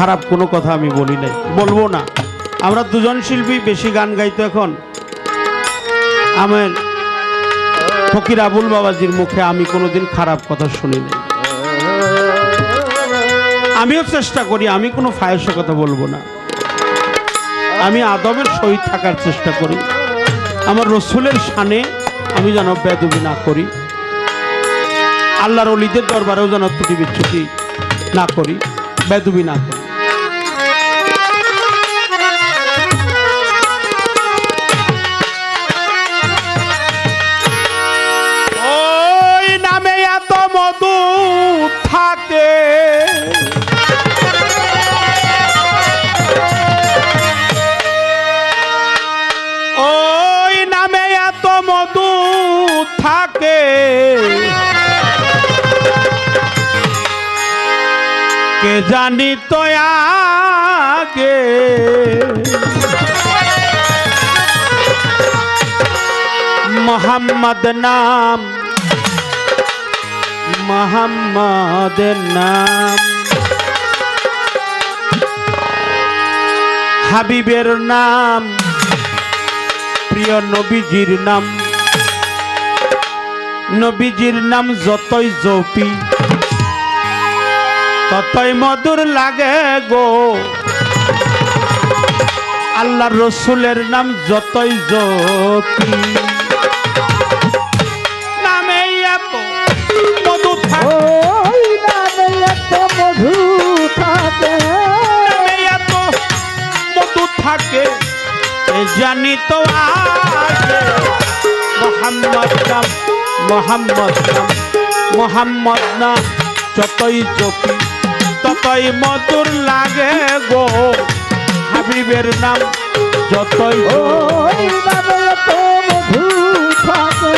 খারাপ কোনো কথা আমি বলি নাই, বলবো না। আমরা দুজন শিল্পী বেশি গান গাইতো এখন। আমার ফকির আবুল বাবাজির মুখে আমি কোনোদিন খারাপ কথা শুনি নাই। আমিও চেষ্টা করি, আমি কোনো ফায়সা কথা বলবো না, আমি আদবের সহিত থাকার চেষ্টা করি। আমার রসুলের শানে আমি যেন বেদবি না করি, আল্লাহর ওলিদের দরবারেও যেন ত্রুটি বিচ্যুতি না করি, বেদবি না করি। ওই নামে এত মধু থাকে, ওই নামে এত মধু থাকে, কে জানি তো আগে মোহাম্মদ নাম, মোহাম্মদ নাম, হাবিবের নাম, প্রিয় নবীজির নাম। নবীজির নাম যতই জপি ততই মধুর লাগে গো, আল্লাহর রসুলের নাম যতই জপি। নামে এত মধু থাকে, নামে এত মধু থাকে, নামে এত মধু থাকে, জানি তো আগে মোহাম্মদ নাম, মোহাম্মদ নাম, মোহাম্মদ নাম যতই জপি ততই মধুর লাগে গো, হাবিবের নাম যতই। ওই নামে এত মধু থাকে,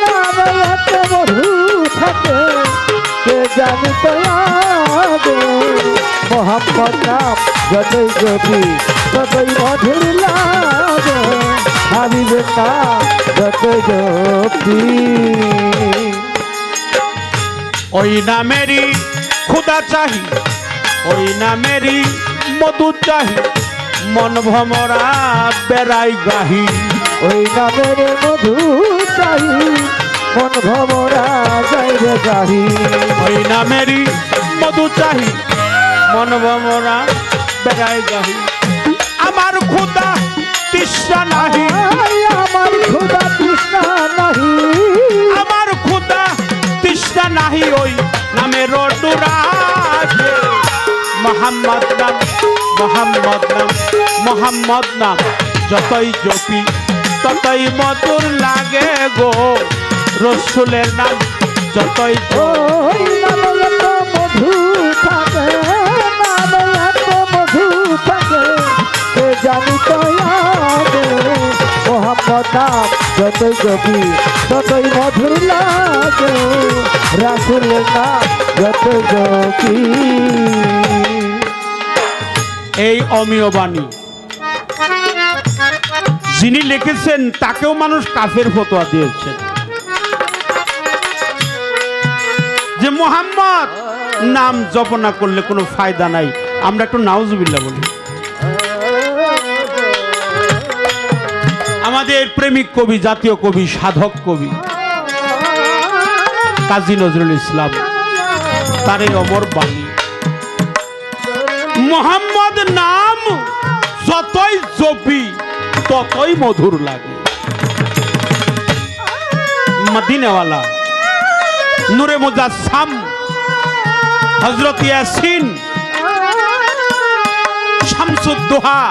নামে এত মধু থাকে, কে জানি তো আগে মোহাম্মদ নাম যতই জপি ততই মধুর লাগে, হাবিবের নাম যতই জপি। ওই নামেরই খুদা চাহি, ওই নামেরই মধু চাহি, মন ভমরা বেড়াই গাহি। ওই নামের মধু চাহি, মন ভমরা যাইবে গাহি। ওই নামেরই মধু চাহি, মন ভমরা বেড়াই গাহি। আমার খুদা তৃষ্ণা নাহি, আমার ক্ষুধা তৃষ্ণা নাহি, আমার খুদা তৃষ্ণা নাহি, ওই নামের ডুরাছে মোহাম্মদ নাম, মোহাম্মদ নাম, মোহাম্মদ নাম যতই জপি ততই মধুর লাগে গো, রসুলের নাম যতই। ওই নামে এত মধু থাকে, নামে এত মধু থাকে, কে জানি তো আগে মোহাম্মদ নাম যতই জপি ততই মধুর লাগে, রাসূলের নাম যতই জপি। এই অমীয় বাণী যিনি লিখেছেন তাকেও মানুষ কাফের ফতোয়া দিয়েছেন যে মুহাম্মদ নাম জপ না করলে কোনো ফায়দা নাই। আমরা একটু নাউজুবিল্লাহ বলি। আমাদের প্রেমিক কবি, জাতীয় কবি, সাধক কবি কাজী নজরুল ইসলাম, তার এই অমর বাণী, মুহাম্মদ নাম যতই জপি ততই মধুর লাগে। মদিনাওয়ালা নূরে মুজাসসাম হযরত ইয়াসিন শামসুদ্দোহা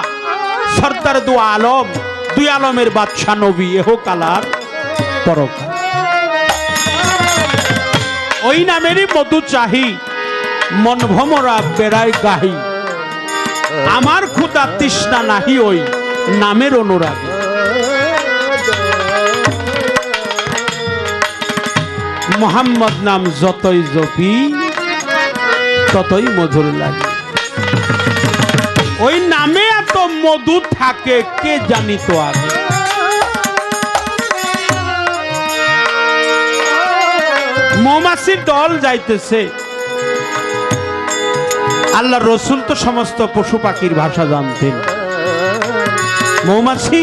সরদার দু আলম, দুই আলমের বাদশা নবী, এহ কালার পরকাল। ওই নামেরই মধু চাহি, মন ভমরা বেড়াই গাহি। আমার ক্ষুধা তৃষ্ণা নাহি, ওই নামের অনুরাগী। মোহাম্মদ নাম যতই জপি ততই মধুর লাগে। ওই নামে এত মধু থাকে, কে জানিত আগে। মৌমাছির দল যাইতেছে, আল্লাহ রসুল তো সমস্ত পশু পাখির ভাষা জানতেন। মৌমাছি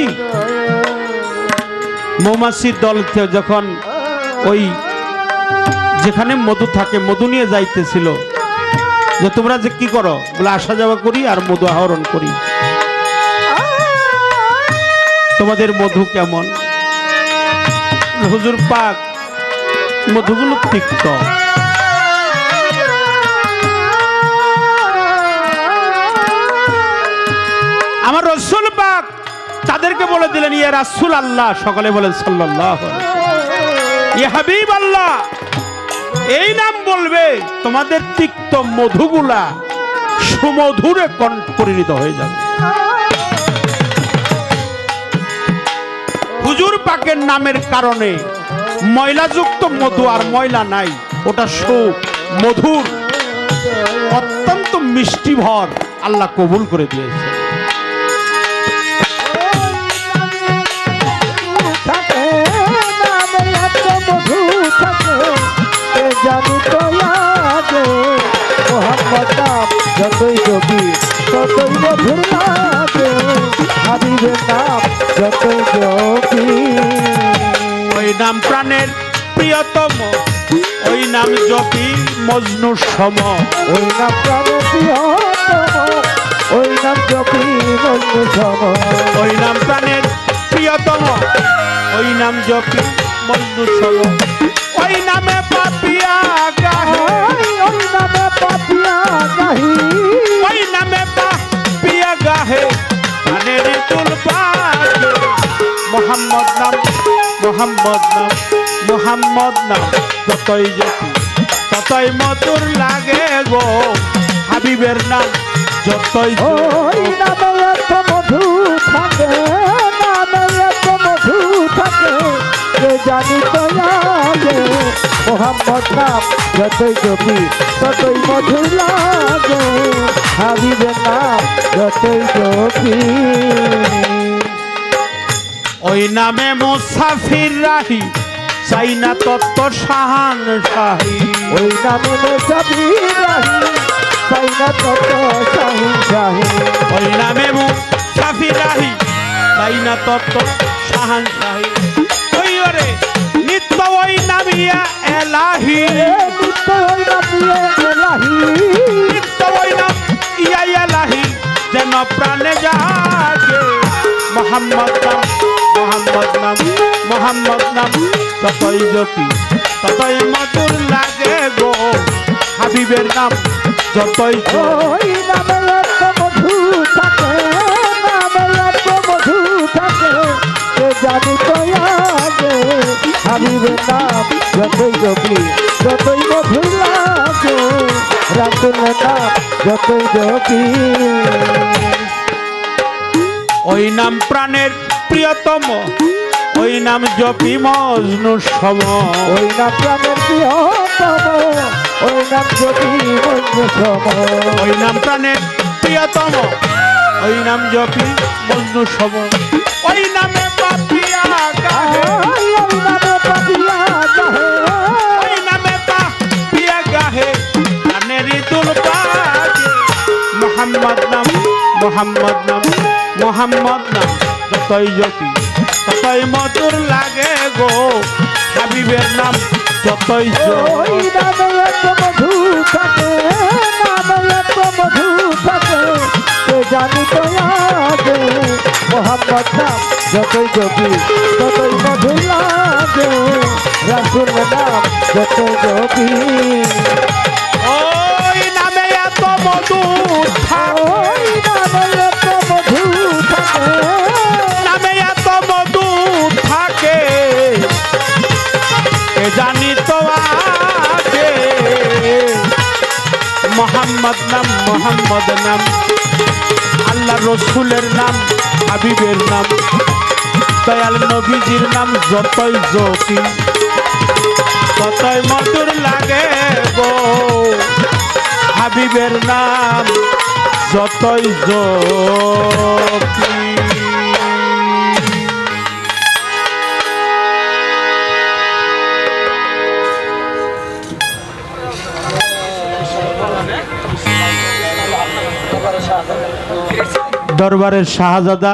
মৌমাছির দল যখন ওই যেখানে মধু থাকে মধু নিয়ে যাইতেছিল, যে তোমরা যে কি করো বলে আসা যাওয়া করি আর মধু আহরণ করি, তোমাদের মধু কেমন? হুজুর পাক মধুগুলো তিক্ত। আমার রাসূল পাক তাদেরকে বলে দিলেন, ইয়া রাসূল আল্লাহ, সকলে বলেন সাল্লাল্লাহু আলাইহি ওয়াসাল্লাম, ইয়া হাবিব আল্লাহ, এই নাম বলবে তোমাদের তিক্ত মধুগুলা সুমধুরে পরিণত হয়ে যাবে। হুজুর পাকের নামের কারণে ময়লাযুক্ত মধু আর ময়লা নাই, ওটা মধুর অত্যন্ত মিষ্টি ভর আল্লাহ কবুল করে দিয়েছে। জানি তো লাগে মোহাম্মদ নাম যতই জপি ততই মধুর লাগে, হাবিবের নাম যতই জপি। ওই নাম প্রাণের প্রিয়তম, ওই নাম জপি মজনুর সম। ওই নাম প্রাণের প্রিয়তম, ওই নাম জপি মজনুর সম। ওই নাম প্রাণের প্রিয়তম, ওই নাম জপি মজনুর সম। ওই নামে পাপিয়া গাহে, ওই নামে পাপিয়া গাহি, ওই নামে পাপিয়া গাহে প্রাণের তুল পাগে। মোহাম্মদ নাম, মোহাম্মদ নাম, মোহাম্মদ নাম যতই জপি ততই মধুর লাগে গো, হাবিবের নাম যতই ওই নামে এত মধু থাকে, নামে এত মধু থাকে, কে জানি তো লাগে মোহাম্মদ নাম যতই জপি ততই মধু লাগে, হাবিবের নাম যতই জপি। ওই নামে মুসাফির রাহি চাই না তত্ত্ব শাহান শাহী। ওই নামে মুসাফির রাহি চাই না তত্ত্ব শাহিন শাহী। ওই নামে মুসাফির রাহি চাই না তত্ত্ব শাহান শাহী। ওই ওরে নিত্য ওই নামিয়া এলাহি, নিত্য ওই নামিয়ে এলাহি, নিত্য ওই নাম ইয়া এলাহি যেন প্রাণে জাগে। মোহাম্মদ নাম, মোহাম্মদ নাম, মোহাম্মদ নাম যতই জপি ততই মধুর লাগে গো, হাবিবের নাম যতই ওই নামে এত মধু থাকে, নামে এত মধু থাকে, কে জানি তো আগে হাবিবের নাম যতই জপি ততই মধু লাগে, রাসূলের নাম যতই জপি। ওই নাম প্রাণের প্রিয়তম, ওই নাম জপি মজনুর সম। ওই নাম প্রাণের প্রিয়তম, ওই নাম জপি মজনুর সম। ওই নাম প্রাণের প্রিয়তম, ওই নাম জপি মজনুর সম। ওই নামে পাপিয়া গাহে, ওই নামে পাপিয়া গাহে, ওই নামে পাপিয়া গাহে প্রাণের তুল পাগে। মোহাম্মদ নাম, মোহাম্মদ নাম, মোহাম্মদ নাম যতই জপি ততই মধুর লাগে গো, হাবিবের নাম যতই ওই নামে এত মধু থাকে, নামে এত মধু থাকে, কে জানি তো আগে মোহাম্মদ নাম যতই জপি ততই মধু লাগে, রাসূলের নাম যতই জপি। ওই নামে এত মধু থাকে, ওই নামে এত মধু থাকে, নামে এত মধু থাকে, এ জানি তো আগে। মোহাম্মদ নাম, মোহাম্মদ নাম, আল্লাহ রসুলের নাম, হাবিবের নাম, দয়াল নবীজির নাম যতই জপি ততই মধুর লাগে গো, হাবিবের নাম যতই জপি। দরবারের শাহজাদা